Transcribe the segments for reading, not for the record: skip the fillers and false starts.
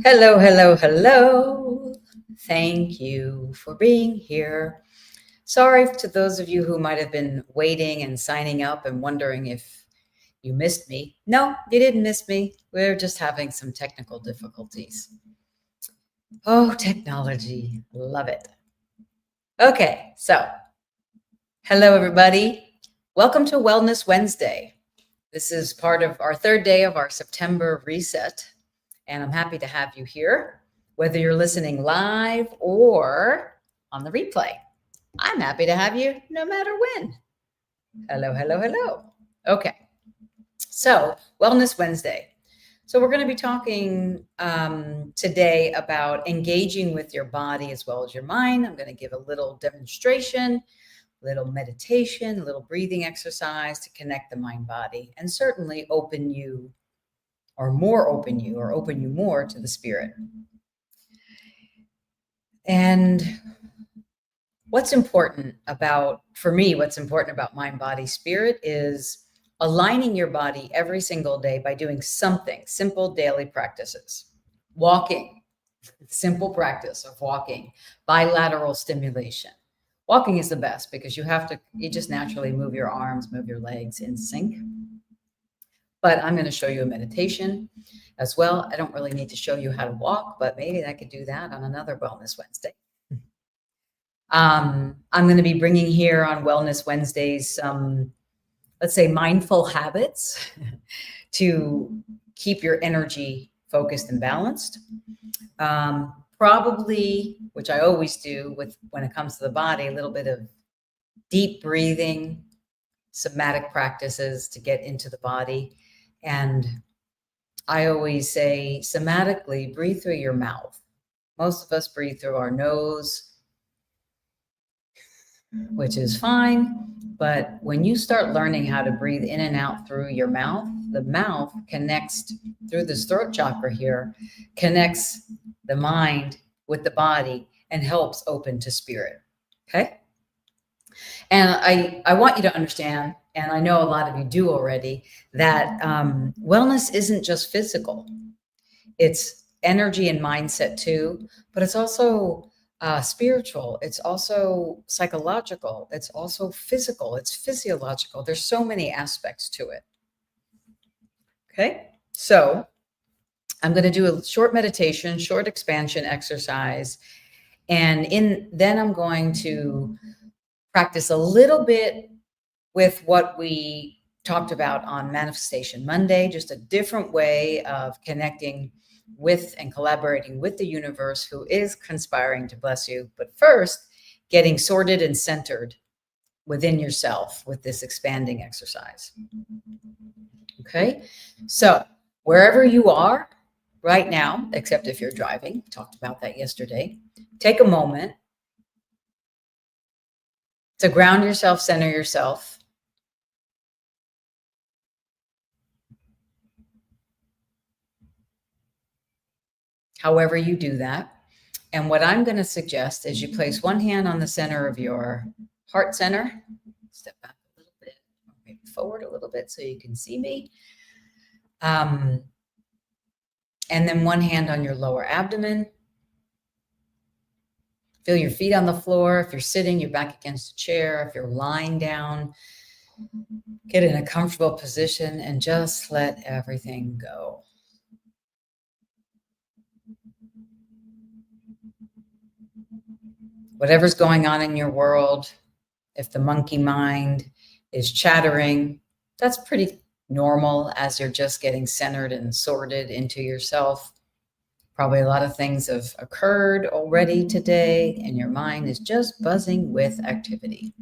Hello, hello, hello. Thank you for being here. Sorry to those of you who might have been waiting and signing up and wondering if you missed me. No, you didn't miss me. We're just having some technical difficulties. Oh, technology. Love it. Okay, so hello, everybody. Welcome to Wellness Wednesday. This is part of our third day of our September reset, and I'm happy to have you here, whether you're listening live or on the replay. I'm happy to have you no matter when. Hello, hello, hello. Okay, so Wellness Wednesday. So we're going to be talking today about engaging with your body as well as your mind. I'm going to give a little demonstration, little meditation, a little breathing exercise to connect the mind body and certainly open you or open you more to the spirit. And what's important about mind, body, spirit is aligning your body every single day by doing something, simple daily practices. Walking, simple practice of walking, bilateral stimulation. Walking is the best because you just naturally move your arms, move your legs in sync. But I'm going to show you a meditation as well. I don't really need to show you how to walk, but maybe I could do that on another Wellness Wednesday. I'm going to be bringing here on Wellness Wednesdays some, let's say, mindful habits to keep your energy focused and balanced. Probably, which I always do when it comes to the body, a little bit of deep breathing, somatic practices to get into the body. And I always say, somatically, breathe through your mouth. Most of us breathe through our nose, which is fine. But when you start learning how to breathe in and out through your mouth, the mouth connects through this throat chakra here, connects the mind with the body and helps open to spirit. Okay. And I want you to understand, and I know a lot of you do already, that wellness isn't just physical. It's energy and mindset too, but it's also spiritual. It's also psychological. It's also physical. It's physiological. There's so many aspects to it. Okay. So I'm going to do a short meditation, short expansion exercise. And then I'm going to practice a little bit with what we talked about on Manifestation Monday, just a different way of connecting with and collaborating with the universe who is conspiring to bless you. But first, getting sorted and centered within yourself with this expanding exercise. Okay, so wherever you are right now, except if you're driving, talked about that yesterday, take a moment to ground yourself, center yourself. However you do that. And what I'm going to suggest is you place one hand on the center of your heart center. Step back a little bit, or maybe forward a little bit so you can see me. And then one hand on your lower abdomen. Feel your feet on the floor. If you're sitting, you're back against a chair. If you're lying down, get in a comfortable position and just let everything go. Whatever's going on in your world, if the monkey mind is chattering, that's pretty normal as you're just getting centered and sorted into yourself. Probably a lot of things have occurred already today, and your mind is just buzzing with activity.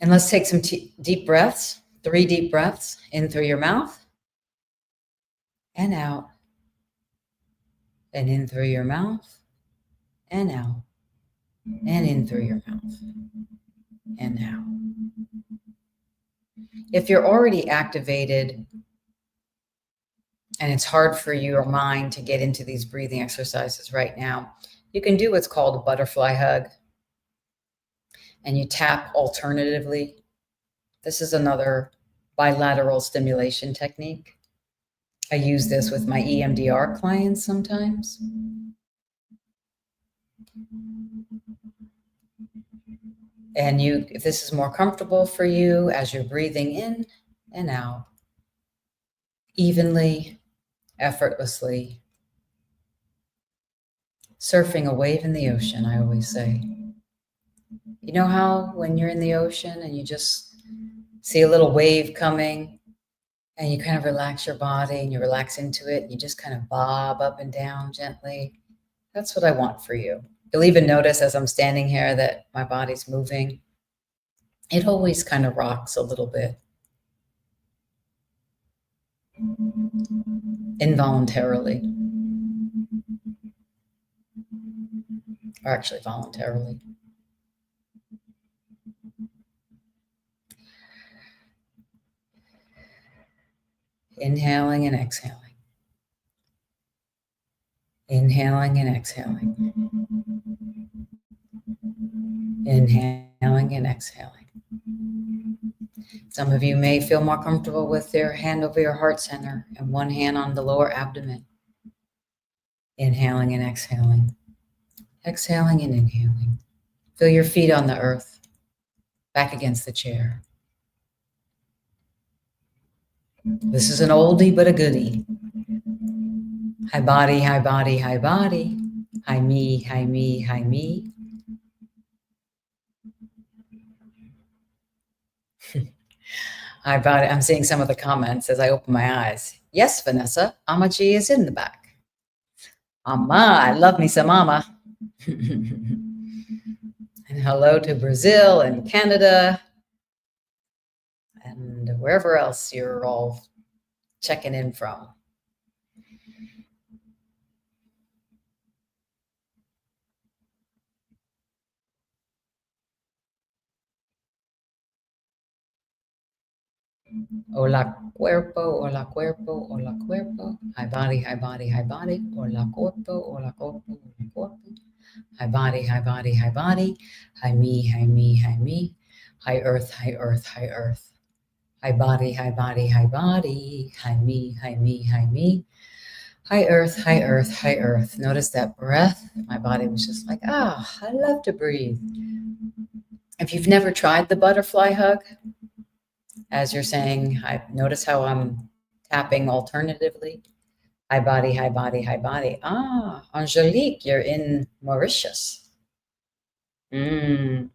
And let's take some deep breaths, 3 deep breaths, in through your mouth and out, and in through your mouth and out, and in through your mouth and out. If you're already activated and it's hard for your mind to get into these breathing exercises right now, you can do what's called a butterfly hug. And you tap alternatively. This is another bilateral stimulation technique. I use this with my EMDR clients sometimes. And if this is more comfortable for you as you're breathing in and out, evenly, effortlessly, surfing a wave in the ocean, I always say. You know how when you're in the ocean and you just see a little wave coming and you kind of relax your body and you relax into it, and you just kind of bob up and down gently? That's what I want for you. You'll even notice as I'm standing here that my body's moving. It always kind of rocks a little bit. Involuntarily. Or actually voluntarily. Inhaling and exhaling. Inhaling and exhaling. Inhaling and exhaling. Some of you may feel more comfortable with your hand over your heart center and one hand on the lower abdomen. Inhaling and exhaling. Exhaling and inhaling. Feel your feet on the earth, back against the chair. This is an oldie but a goodie. Hi body, hi body, hi body. Hi me, hi me, hi me. Hi body. I'm seeing some of the comments as I open my eyes. Yes, Vanessa, Amaji is in the back. Ama, I love me some Ama. And hello to Brazil and Canada and wherever else you're all checking in from. Hola cuerpo, hola cuerpo, hola cuerpo. Hi body, hi body, hi body. Hola cuerpo, hola cuerpo, hola cuerpo. Hi body, hi body, hi body. Hi me, hi me, hi me. Hi earth, hi earth, hi earth. Hi body, hi body, hi body. Hi me, hi me, hi me. Hi earth, hi earth, hi earth. Notice that breath. My body was just like, I love to breathe. If you've never tried the butterfly hug, as you're saying, notice how I'm tapping alternatively. Hi body, hi body, hi body. Angelique, you're in Mauritius. Now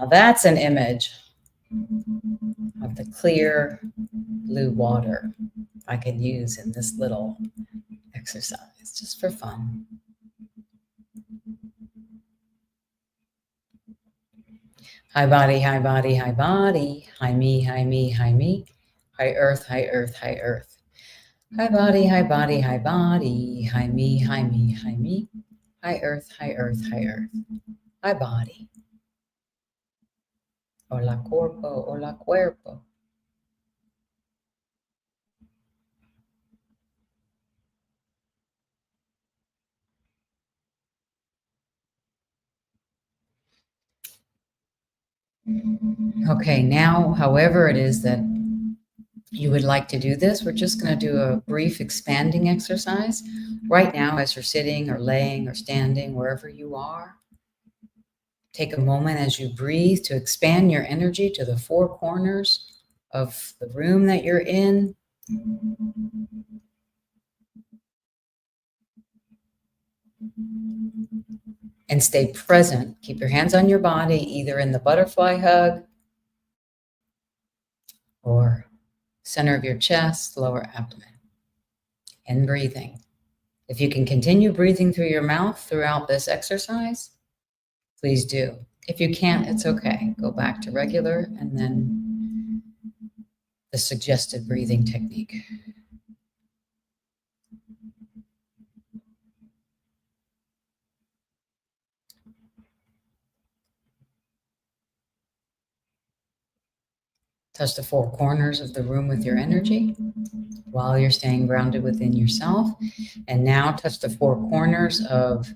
that's an image of the clear blue water I can use in this little exercise just for fun. Hi body, hi body, hi body. Hi me, hi me, hi me. Hi earth, hi earth, hi earth. Hi body, hi body, hi body. Hi me, hi me, hi me. Hi earth, hi earth, hi earth. Hi body. Hola cuerpo, hola cuerpo. Okay, now, however it is that you would like to do this, we're just going to do a brief expanding exercise. Right now, as you're sitting or laying or standing, wherever you are, take a moment as you breathe to expand your energy to the four corners of the room that you're in. And stay present. Keep your hands on your body, either in the butterfly hug or center of your chest, lower abdomen, and breathing. If you can continue breathing through your mouth throughout this exercise, please do. If you can't, it's okay. Go back to regular and then the suggested breathing technique. Touch the four corners of the room with your energy while you're staying grounded within yourself. And now touch the four corners of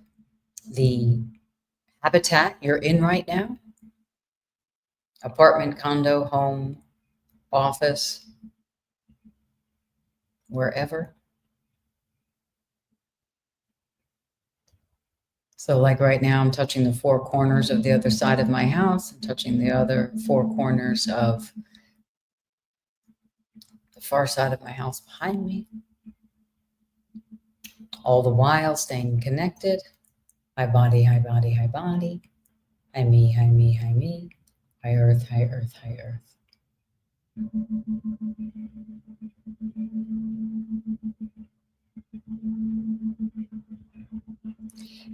the habitat you're in right now. Apartment, condo, home, office, wherever. So like right now, I'm touching the four corners of the other side of my house, and touching the other four corners of the far side of my house behind me. All the while staying connected. High body, high body, high body. High me, high me, high me. High earth, high earth, high earth.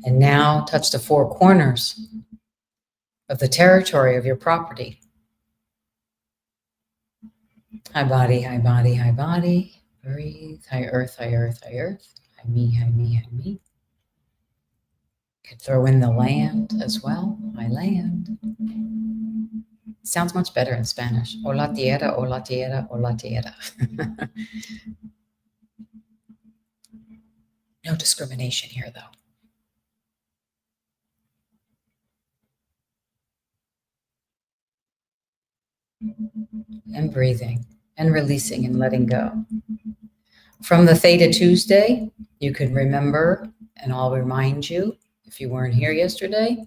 And now touch the four corners of the territory of your property. High body, high body, high body. Breathe. High earth, high earth, high earth. High me, high me, high me. Could throw in the land as well. High land. Sounds much better in Spanish. Hola tierra, hola tierra, hola tierra. No discrimination here, though. And breathing and releasing and letting go. From the Theta Tuesday, you can remember, and I'll remind you if you weren't here yesterday,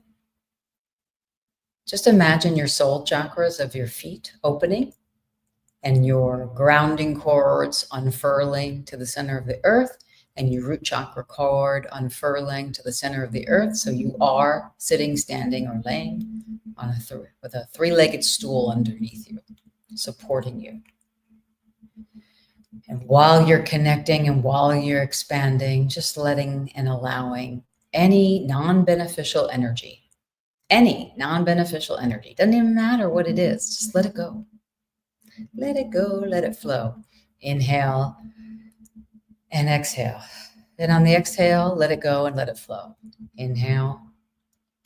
just imagine your soul chakras of your feet opening and your grounding cords unfurling to the center of the earth, and your root chakra cord unfurling to the center of the earth. So you are sitting, standing, or laying on with a three-legged stool underneath you, supporting you. And while you're connecting and while you're expanding, just letting and allowing any non-beneficial energy, doesn't even matter what it is, just let it go. Let it go, let it flow. Inhale and exhale. Then on the exhale, let it go and let it flow. Inhale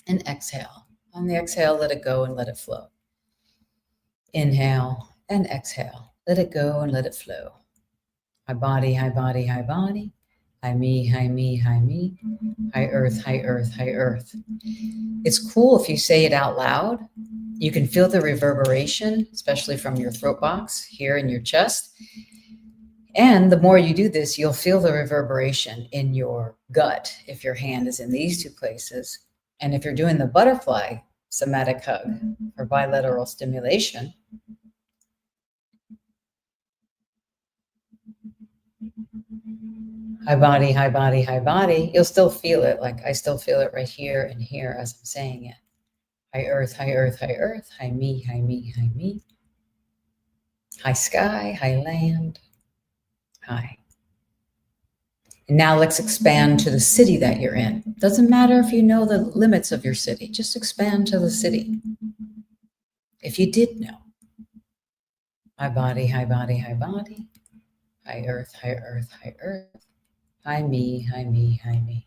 and exhale. On the exhale, let it go and let it flow. Inhale and exhale. Let it go and let it flow. High body, high body, high body. High me, high me, high me. High earth, high earth, high earth. It's cool if you say it out loud. You can feel the reverberation, especially from your throat box here in your chest. And the more you do this, you'll feel the reverberation in your gut if your hand is in these two places. And if you're doing the butterfly somatic hug or bilateral stimulation, high body, high body, high body, you'll still feel it. Like I still feel it right here and here as I'm saying it. High earth, high earth, high earth. High me, high me, high me. High sky, high land, high. And now let's expand to the city that you're in. Doesn't matter if you know the limits of your city, just expand to the city. If you did know. High body, high body, high body. High earth, high earth, high earth. High me, high me, high me.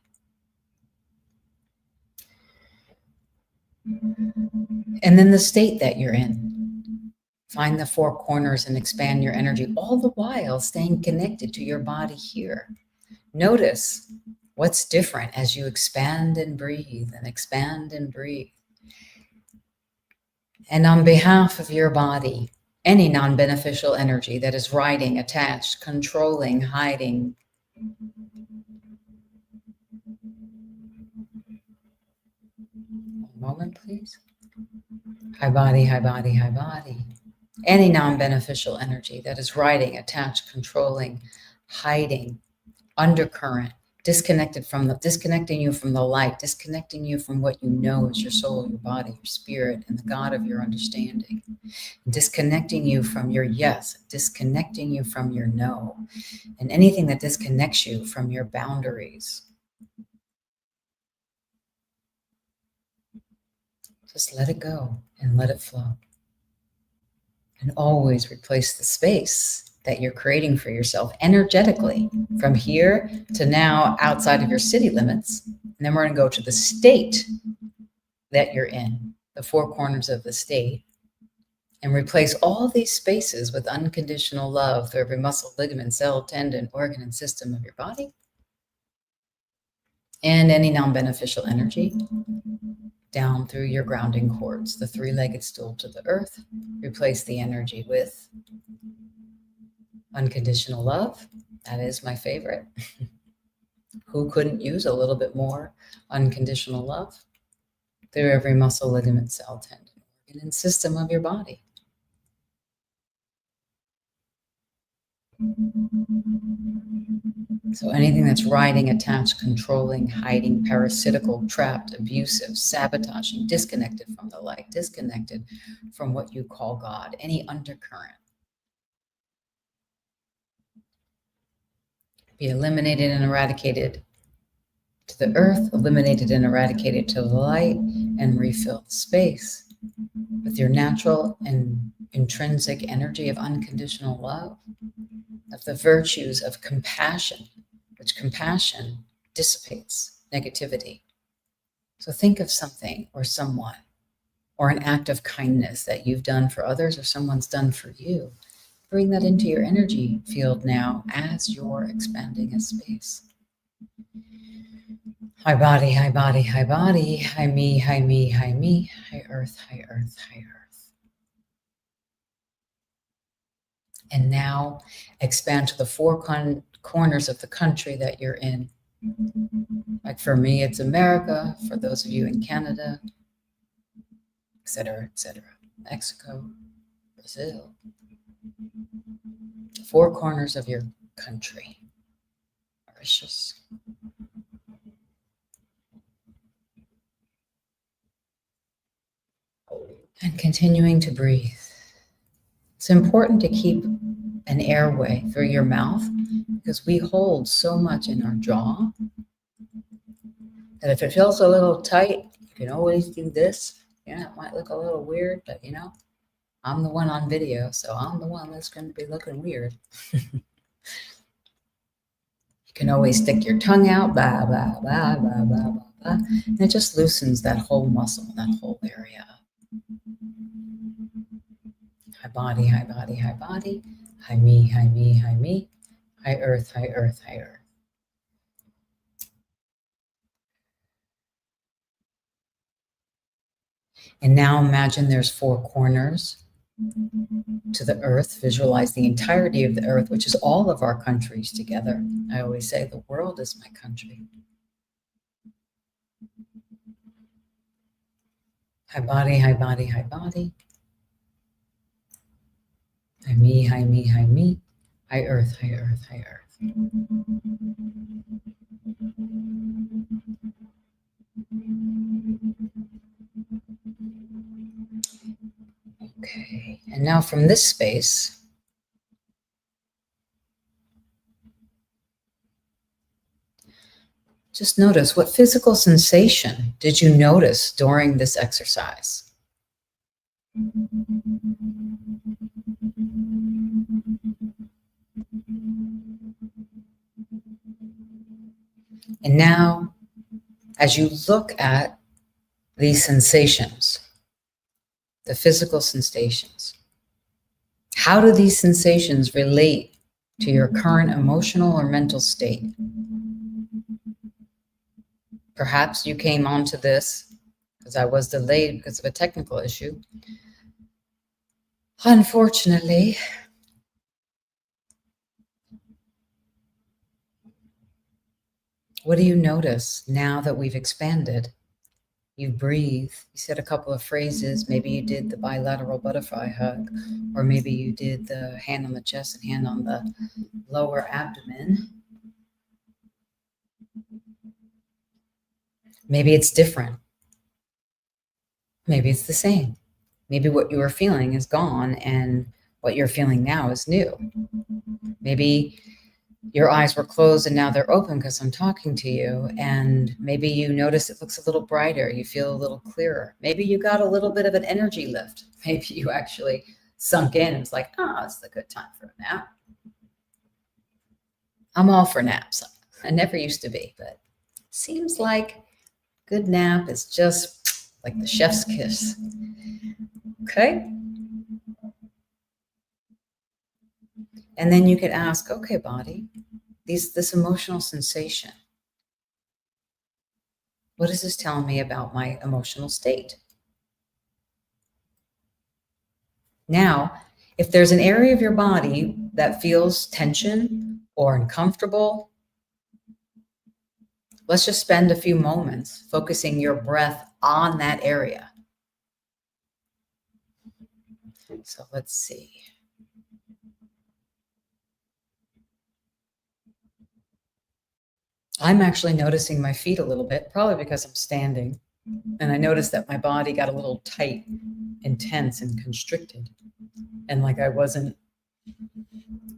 And then the state that you're in. Find the four corners and expand your energy, all the while staying connected to your body here. Notice what's different as you expand and breathe and expand and breathe. And on behalf of your body, any non-beneficial energy that is riding, attached, controlling, hiding, one moment, please. High body, high body, high body. Any non-beneficial energy that is riding, attached, controlling, hiding, undercurrent, disconnecting you from the light, disconnecting you from what you know is your soul, your body, your spirit, and the God of your understanding, disconnecting you from your yes, disconnecting you from your no, and anything that disconnects you from your boundaries. Just let it go and let it flow. And always replace the space that you're creating for yourself energetically from here to now outside of your city limits. And then we're going to go to the state that you're in, the four corners of the state, and replace all these spaces with unconditional love through every muscle, ligament, cell, tendon, organ, and system of your body. And any non-beneficial energy. down through your grounding cords, the three-legged stool to the earth. Replace the energy with unconditional love. That is my favorite. Who couldn't use a little bit more unconditional love? Through every muscle, ligament, cell, tendon, organ, and system of your body. So anything that's riding, attached, controlling, hiding, parasitical, trapped, abusive, sabotaging, disconnected from the light, disconnected from what you call God, any undercurrent, be eliminated and eradicated to the earth, eliminated and eradicated to the light, and refill the space with your natural and intrinsic energy of unconditional love, of the virtues of compassion, which compassion dissipates negativity. So think of something or someone or an act of kindness that you've done for others or someone's done for you. Bring that into your energy field now as you're expanding a space. Hi body, hi body, hi body, hi me, hi me, hi me, hi earth, hi earth, hi earth. And now expand to the four corners of the country that you're in. Like for me, it's America. For those of you in Canada, etc., etc., Mexico, Brazil. The four corners of your country. Mauritius. And continuing to breathe. It's important to keep an airway through your mouth because we hold so much in our jaw that if it feels a little tight, you can always do this. Yeah, it might look a little weird, but you know, I'm the one on video, so I'm the one that's going to be looking weird. You can always stick your tongue out, blah, blah, blah, blah, blah, blah, blah, and it just loosens that whole muscle, that whole area. Hi body, hi body, hi body. Hi me, hi me, hi me. Hi earth, hi earth, hi earth. And now imagine there's four corners to the earth. Visualize the entirety of the earth, which is all of our countries together. I always say the world is my country. Hi body, hi body, hi body. Hi me, hi me, hi me. Hi earth, hi earth, hi earth. Okay, and now from this space, just notice what physical sensation did you notice during this exercise? And now, as you look at these sensations, the physical sensations, how do these sensations relate to your current emotional or mental state? Perhaps you came onto this because I was delayed because of a technical issue. Unfortunately, what do you notice now that we've expanded? You breathe, you said a couple of phrases, maybe you did the bilateral butterfly hug, or maybe you did the hand on the chest and hand on the lower abdomen. Maybe it's different. Maybe it's the same. Maybe what you were feeling is gone and what you're feeling now is new. Maybe your eyes were closed and now they're open because I'm talking to you. And maybe you notice it looks a little brighter. You feel a little clearer. Maybe you got a little bit of an energy lift. Maybe you actually sunk in and was like, oh, it's a good time for a nap. I'm all for naps. I never used to be, but it seems like good nap is just like the chef's kiss. Okay. And then you could ask, okay, body, this emotional sensation, What is this telling me about my emotional state? Now, if there's an area of your body that feels tension or uncomfortable, let's just spend a few moments focusing your breath on that area. So let's see. I'm actually noticing my feet a little bit, probably because I'm standing. And I noticed that my body got a little tight and tense and constricted. And like I wasn't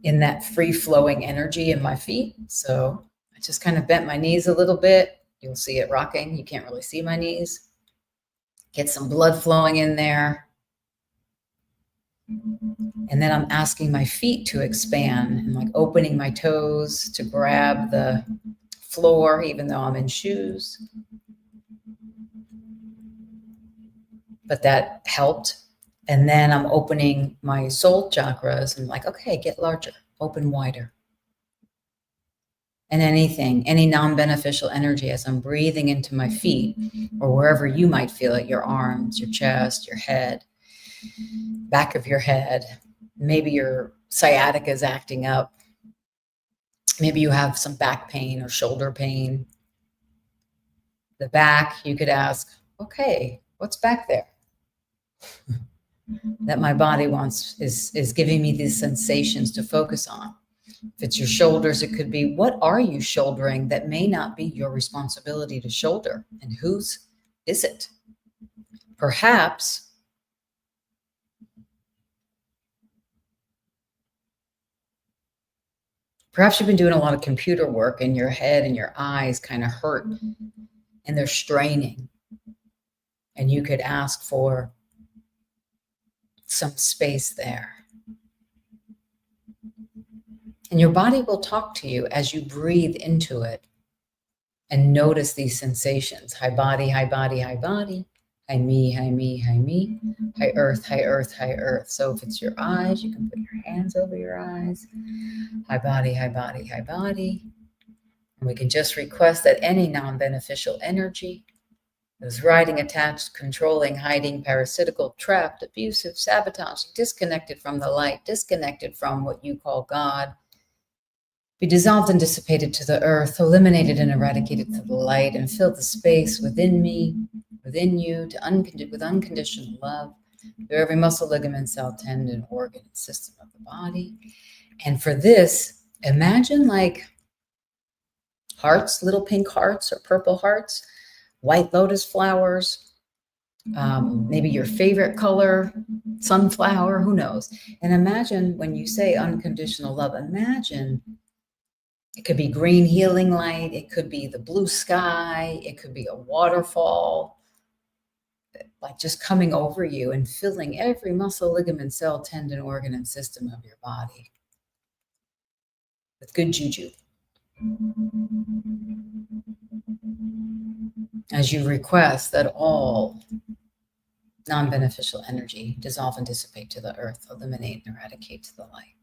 in that free flowing energy in my feet. So I just kind of bent my knees a little bit. You'll see it rocking. You can't really see my knees. Get some blood flowing in there. And then I'm asking my feet to expand and like opening my toes to grab the floor, even though I'm in shoes. But that helped. And then I'm opening my soul chakras and like, okay, get larger, open wider. And anything, any non-beneficial energy as I'm breathing into my feet or wherever you might feel it, your arms, your chest, your head, back of your head. Maybe your sciatica is acting up. Maybe you have some back pain or shoulder pain. The back, you could ask, okay, what's back there? That my body wants is giving me these sensations to focus on. If it's your shoulders, it could be, what are you shouldering that may not be your responsibility to shoulder? And whose is it? Perhaps you've been doing a lot of computer work and your head and your eyes kind of hurt and they're straining. And you could ask for some space there. And your body will talk to you as you breathe into it and notice these sensations. High body, high body, high body. High me, high me, high me. High earth, high earth, high earth. So if it's your eyes, you can put your hands over your eyes. High body, high body, high body. And we can just request that any non-beneficial energy is riding, attached, controlling, hiding, parasitical, trapped, abusive, sabotaging, disconnected from the light, disconnected from what you call God, be dissolved and dissipated to the earth, eliminated and eradicated to the light, and fill the space within me, within you, with unconditional love through every muscle, ligament, cell, tendon, organ, and system of the body. And for this, imagine like hearts, little pink hearts or purple hearts, white lotus flowers, maybe your favorite color, sunflower, who knows? And imagine when you say unconditional love, imagine it could be green healing light. It could be the blue sky. It could be a waterfall, like just coming over you and filling every muscle, ligament, cell, tendon, organ, and system of your body with good juju. As you request that all non-beneficial energy dissolve and dissipate to the earth, eliminate and eradicate to the light.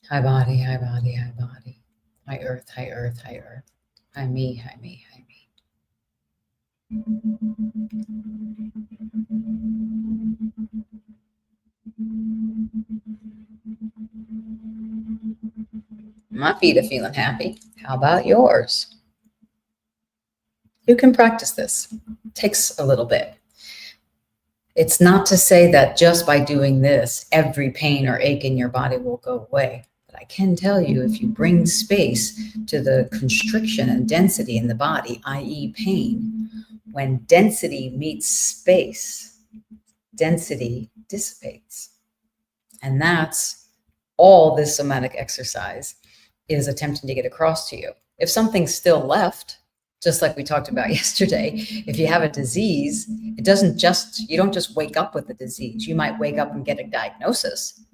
High body, high body, high body. High earth, high earth, high earth. High me, high me, high me. My feet are feeling happy. How about yours? You can practice this. It takes a little bit. It's not to say that just by doing this, every pain or ache in your body will go away. But I can tell you, if you bring space to the constriction and density in the body, i.e. pain, when density meets space, density dissipates. And that's all this somatic exercise is attempting to get across to you. If something's still left, just like we talked about yesterday, if you have a disease, you don't just wake up with the disease. You might wake up and get a diagnosis,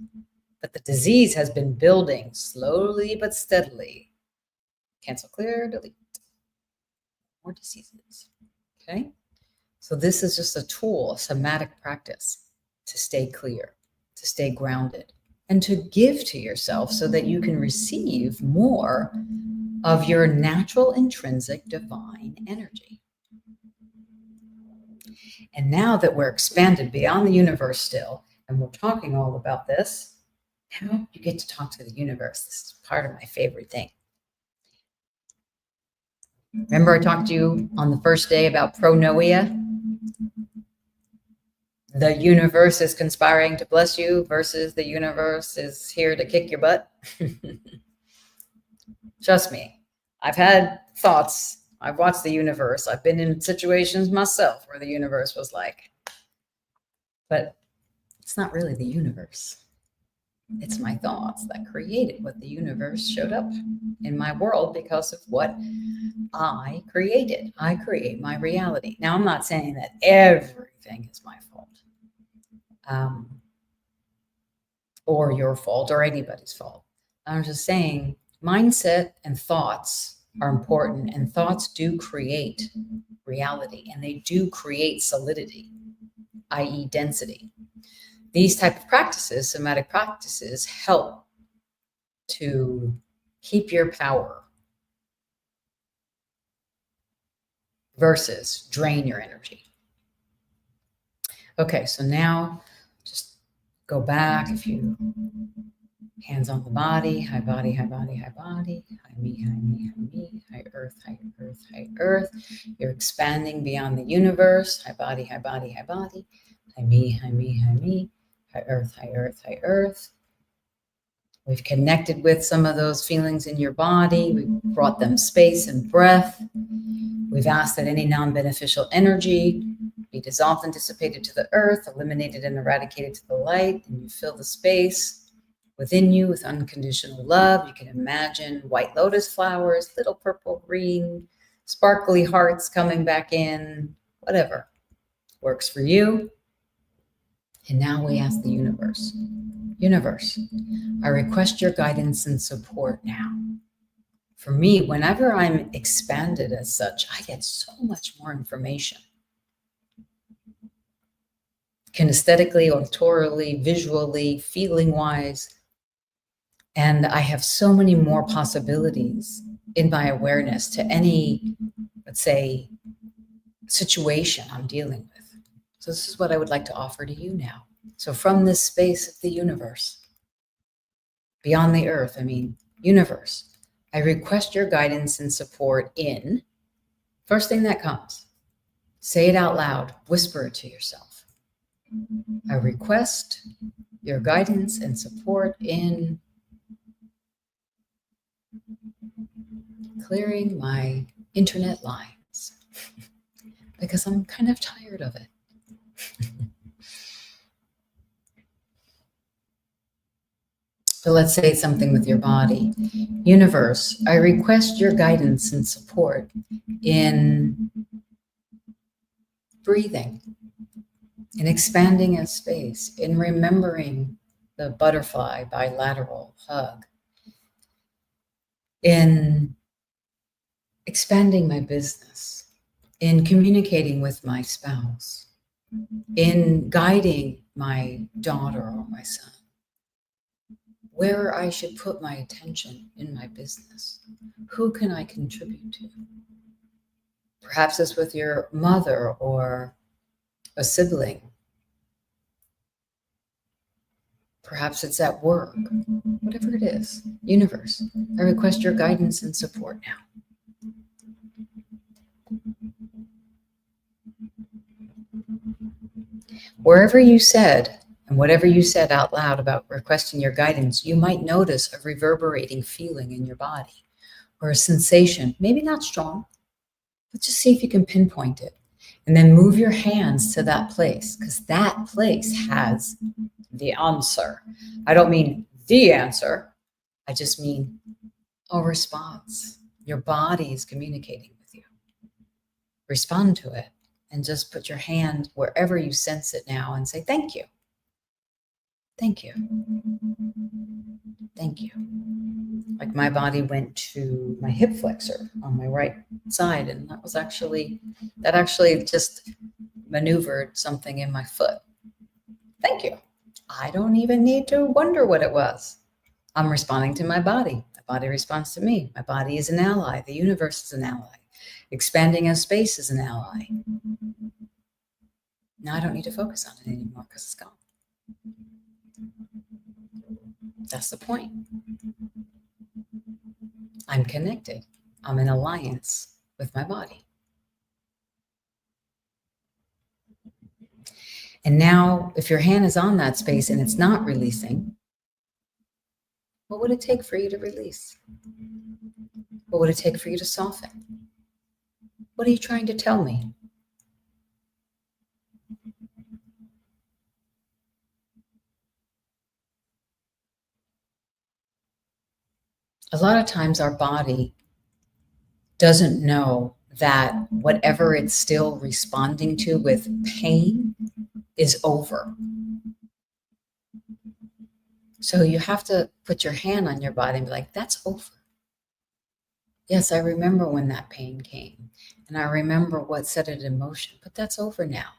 but the disease has been building slowly but steadily. Cancel, clear, delete. More diseases. Okay. So this is just a tool, a somatic practice to stay clear, to stay grounded. and to give to yourself so that you can receive more of your natural, intrinsic, divine energy. And now that we're expanded beyond the universe still, and we're talking all about this, now you get to talk to the universe. This is part of my favorite thing. Remember I talked to you on the first day about pronoia? The universe is conspiring to bless you versus the universe is here to kick your butt. Trust me, I've had thoughts. I've watched the universe. I've been in situations myself where the universe was like, but it's not really the universe. It's my thoughts that created what the universe showed up in my world because of what I created. I create my reality. Now, I'm not saying that everything is my fault, or your fault, or anybody's fault. I'm just saying mindset and thoughts are important, and thoughts do create reality, and they do create solidity, i.e. density. These type of practices, somatic practices, help to keep your power versus drain your energy. Okay, so now just go back. If you hands on the body, high body, high body, high body, high me, high me, high me, high earth, high earth, high earth. You're expanding beyond the universe. High body, high body, high body, high me, high me, high me, high earth, high earth, high earth. We've connected with some of those feelings in your body. We've brought them space and breath. We've asked that any non-beneficial energy be dissolved and dissipated to the earth, eliminated and eradicated to the light, and you fill the space within you with unconditional love. You can imagine white lotus flowers, little purple, green, sparkly hearts coming back in, whatever works for you. And now we ask the universe, I request your guidance and support now. For me, whenever I'm expanded as such, I get so much more information. Kinesthetically, auditorily, visually, feeling-wise. And I have so many more possibilities in my awareness to any, let's say, situation I'm dealing with. So this is what I would like to offer to you now. So from this space of the universe, beyond the earth, universe, I request your guidance and support in, first thing that comes, say it out loud, whisper it to yourself. I request your guidance and support in clearing my internet lines because I'm kind of tired of it. So let's say something with your body. Universe, I request your guidance and support in breathing, in expanding a space, in remembering the butterfly bilateral hug, in expanding my business, in communicating with my spouse, in guiding my daughter or my son, where I should put my attention in my business. Who can I contribute to? Perhaps it's with your mother or a sibling. Perhaps it's at work. Whatever it is, universe, I request your guidance and support now. Wherever you said, and whatever you said out loud about requesting your guidance, you might notice a reverberating feeling in your body or a sensation, maybe not strong, but just see if you can pinpoint it. And then move your hands to that place, because that place has the answer. I don't mean the answer. I just mean a response. Your body is communicating with you. Respond to it and just put your hand wherever you sense it now and say, thank you. Thank you. Thank you. Like my body went to my hip flexor on my right side, and that actually just maneuvered something in my foot. Thank you. I don't even need to wonder what it was. I'm responding to my body. My body responds to me. My body is an ally. The universe is an ally. Expanding as space is an ally. Now I don't need to focus on it anymore because it's gone. That's the point. I'm connected. I'm in alliance with my body. And now, if your hand is on that space and it's not releasing, what would it take for you to release? What would it take for you to soften? What are you trying to tell me? A lot of times our body doesn't know that whatever it's still responding to with pain is over. So you have to put your hand on your body and be like, that's over. Yes, I remember when that pain came, and I remember what set it in motion, but that's over now.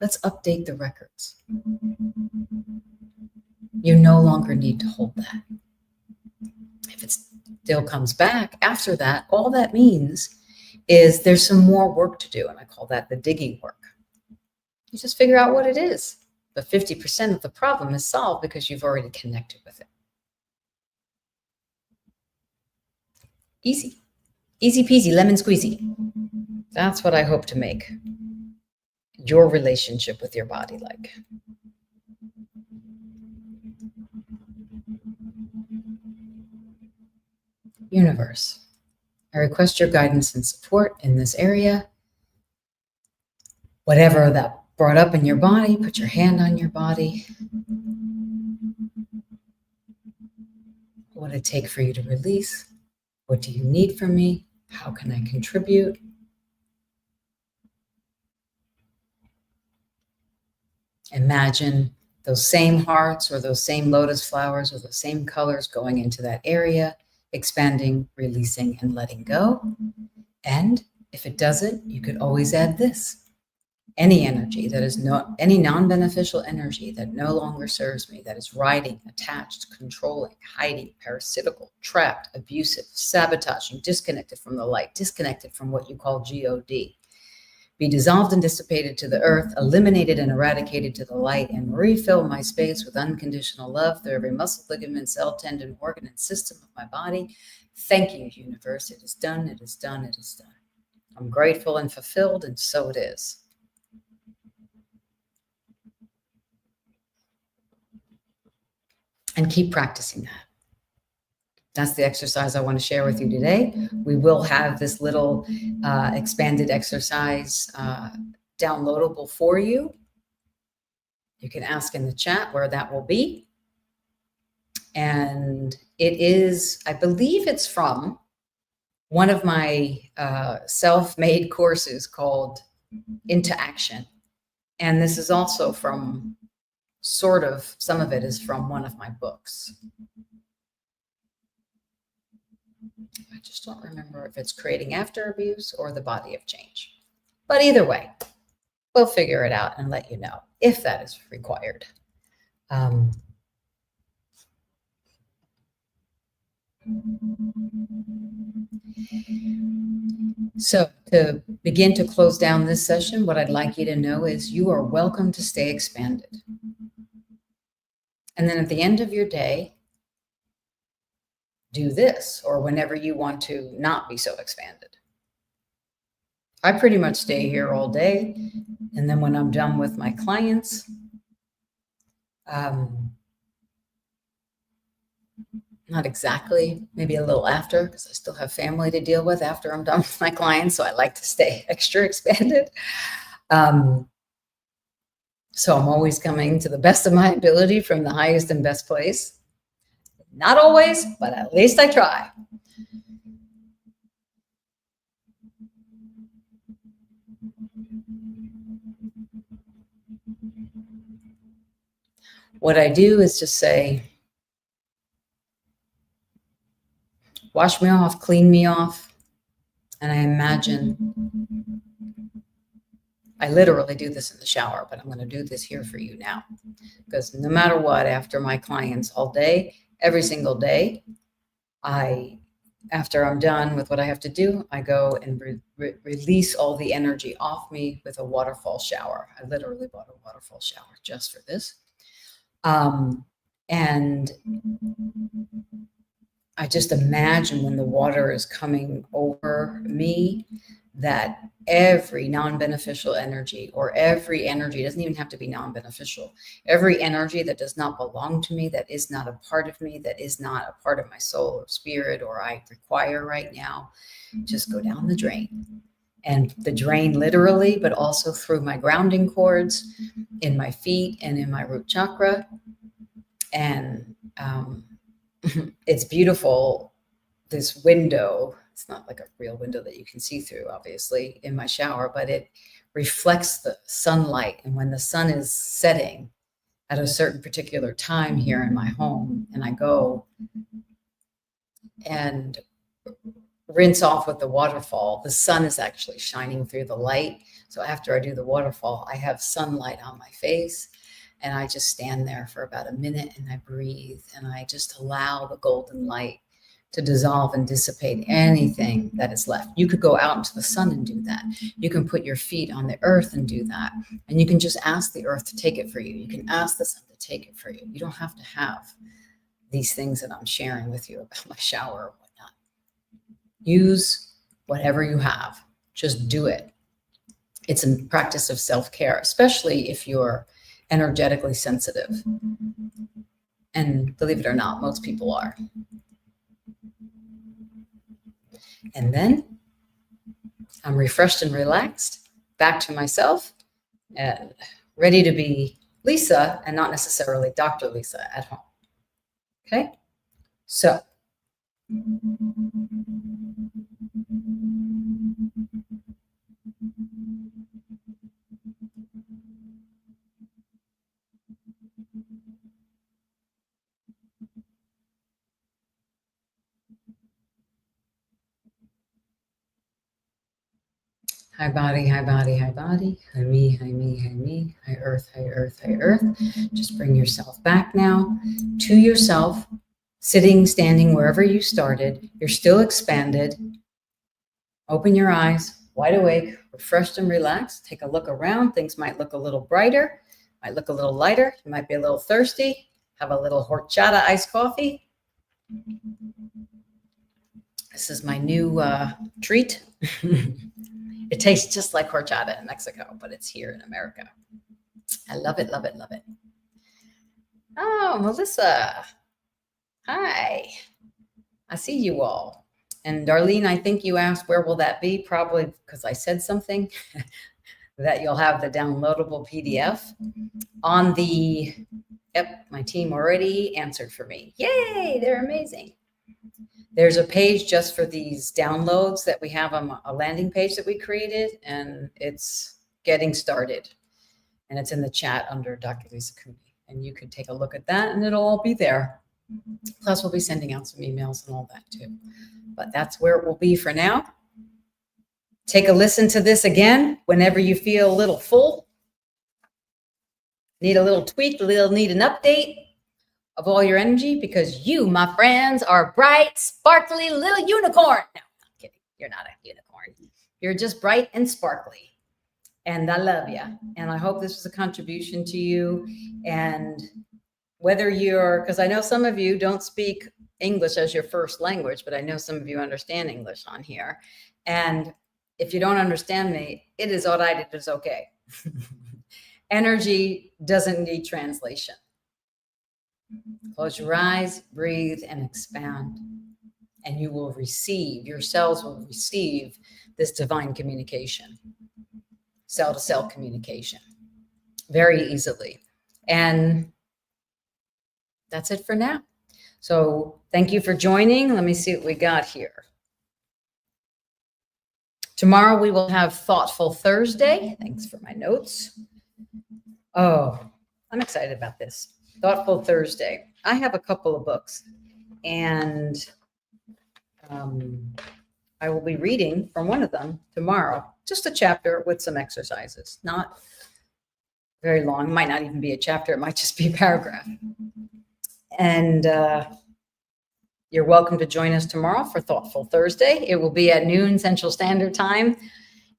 Let's update the records. You no longer need to hold that. If it still comes back after that, all that means is there's some more work to do, and I call that the digging work. You just figure out what it is, but 50% of the problem is solved because you've already connected with it. Easy. Easy peasy, lemon squeezy. That's what I hope to make your relationship with your body like. Universe, I request your guidance and support in this area. Whatever that brought up in your body, put your hand on your body. What would it take for you to release? What do you need from me? How can I contribute? Imagine those same hearts or those same lotus flowers or those same colors going into that area, expanding, releasing, and letting go. And if it doesn't, you could always add this. Any energy that is any non-beneficial energy that no longer serves me, that is riding, attached, controlling, hiding, parasitical, trapped, abusive, sabotaging, disconnected from the light, disconnected from what you call God, be dissolved and dissipated to the earth, eliminated and eradicated to the light, and refill my space with unconditional love through every muscle, ligament, cell, tendon, organ, and system of my body. Thank you, universe. It is done. It is done. It is done. I'm grateful and fulfilled, and so it is. And keep practicing that. That's the exercise I want to share with you today. We will have this little expanded exercise downloadable for you. You can ask in the chat where that will be. And it is, I believe it's from one of my self-made courses called Into Action. And this is also from some of it is from one of my books. I just don't remember if it's Creating After Abuse or The Body of Change. But either way, we'll figure it out and let you know if that is required. So to begin to close down this session, what I'd like you to know is you are welcome to stay expanded. And then at the end of your day, do this, or whenever you want to not be so expanded. I pretty much stay here all day. And then when I'm done with my clients, not exactly, maybe a little after, because I still have family to deal with after I'm done with my clients. So I like to stay extra expanded. So I'm always coming to the best of my ability from the highest and best place. Not always, but at least I try. What I do is just say, wash me off, clean me off. And I imagine I literally do this in the shower, but I'm going to do this here for you now. Because no matter what, after my clients all day, every single day, after I'm done with what I have to do, I go and release all the energy off me with a waterfall shower. I literally bought a waterfall shower just for this. And I just imagine when the water is coming over me, that every non-beneficial energy, or every energy, doesn't even have to be non-beneficial, every energy that does not belong to me, that is not a part of me, that is not a part of my soul or spirit, or I require right now, just go down the drain. And the drain literally, but also through my grounding cords, in my feet and in my root chakra. And it's beautiful, this window. It's not like a real window that you can see through, obviously, in my shower, but it reflects the sunlight. And when the sun is setting at a certain particular time here in my home, and I go and rinse off with the waterfall, the sun is actually shining through the light. So after I do the waterfall, I have sunlight on my face, and I just stand there for about a minute and I breathe, and I just allow the golden light to dissolve and dissipate anything that is left. You could go out into the sun and do that. You can put your feet on the earth and do that. And you can just ask the earth to take it for you. You can ask the sun to take it for you. You don't have to have these things that I'm sharing with you about my shower or whatnot. Use whatever you have. Just do it. It's a practice of self-care, especially if you're energetically sensitive. And believe it or not, most people are. And then I'm refreshed and relaxed, back to myself, and ready to be Lisa, and not necessarily Dr. Lisa at home. Okay? So hi body, hi body, hi body, hi me, hi me, hi me, hi earth, hi earth, hi earth. Just bring yourself back now to yourself, sitting, standing, wherever you started. You're still expanded. Open your eyes, wide awake, refreshed and relaxed. Take a look around. Things might look a little brighter, might look a little lighter. You might be a little thirsty. Have a little horchata iced coffee. This is my new treat. It tastes just like horchata in Mexico, but it's here in America. I love it, love it, love it. Oh, Melissa. Hi. I see you all. And Darlene, I think you asked, where will that be? Probably because I said something that you'll have the downloadable PDF on the, yep, my team already answered for me. Yay, they're amazing. There's a page just for these downloads that we have on a landing page that we created, and it's getting started. And it's in the chat under Dr. Lisa Cooney. And you can take a look at that and it'll all be there. Plus, we'll be sending out some emails and all that too. But that's where it will be for now. Take a listen to this again whenever you feel a little full. Need a little tweak, need an update of all your energy, because you, my friends, are bright, sparkly little unicorn. No, I'm kidding. You're not a unicorn. You're just bright and sparkly. And I love you. And I hope this was a contribution to you. And whether you're, because I know some of you don't speak English as your first language, but I know some of you understand English on here. And if you don't understand me, it is all right. It is okay. Energy doesn't need translation. Close your eyes, breathe, and expand. And you will receive, your cells will receive this divine communication, cell-to-cell communication, very easily. And that's it for now. So thank you for joining. Let me see what we got here. Tomorrow we will have Thoughtful Thursday. Thanks for my notes. Oh, I'm excited about this. Thoughtful Thursday. I have a couple of books, and I will be reading from one of them tomorrow, just a chapter with some exercises, not very long. It might not even be a chapter. It might just be a paragraph. And you're welcome to join us tomorrow for Thoughtful Thursday. It will be at noon Central Standard Time.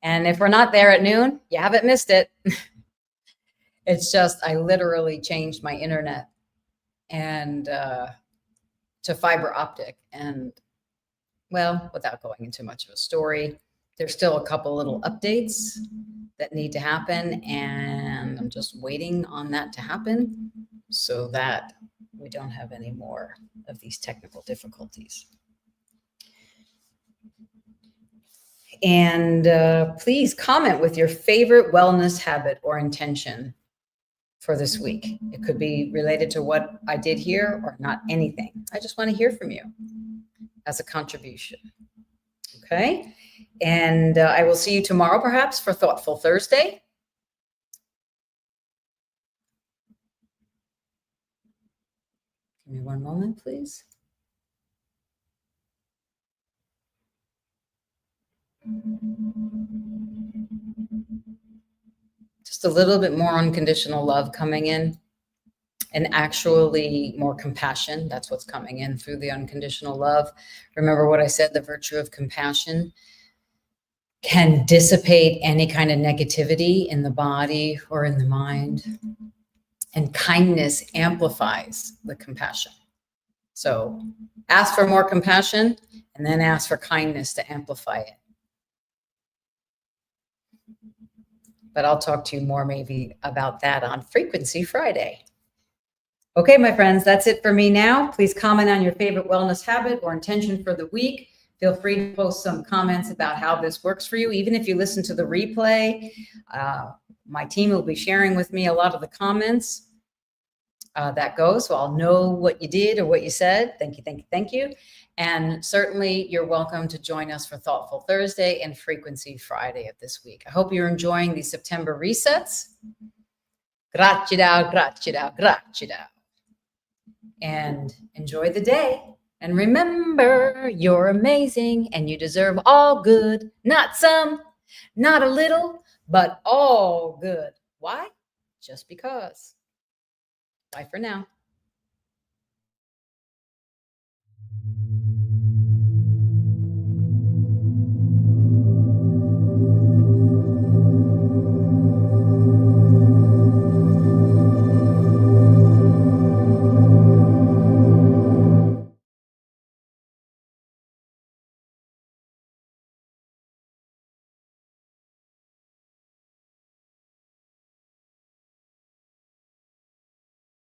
And if we're not there at noon, you haven't missed it. It's just, I literally changed my internet and to fiber optic. And well, without going into much of a story, there's still a couple little updates that need to happen. And I'm just waiting on that to happen so that we don't have any more of these technical difficulties. And please comment with your favorite wellness habit or intention for this week. It could be related to what I did here or not anything. I just want to hear from you as a contribution. Okay. And I will see you tomorrow, perhaps, for Thoughtful Thursday. Give me one moment, please. Just a little bit more unconditional love coming in, and actually more compassion. That's what's coming in through the unconditional love. Remember what I said, the virtue of compassion can dissipate any kind of negativity in the body or in the mind. And kindness amplifies the compassion. So ask for more compassion and then ask for kindness to amplify it. But I'll talk to you more maybe about that on Frequency Friday. Okay, my friends, that's it for me now. Please comment on your favorite wellness habit or intention for the week. Feel free to post some comments about how this works for you. Even if you listen to the replay, my team will be sharing with me a lot of the comments that go. So I'll know what you did or what you said. Thank you, thank you, thank you. And certainly you're welcome to join us for Thoughtful Thursday and Frequency Friday of this week. I hope you're enjoying these September resets. Grazie dao, grazie dao, grazie dao. And enjoy the day. And remember, you're amazing and you deserve all good. Not some, not a little, but all good. Why? Just because. Bye for now.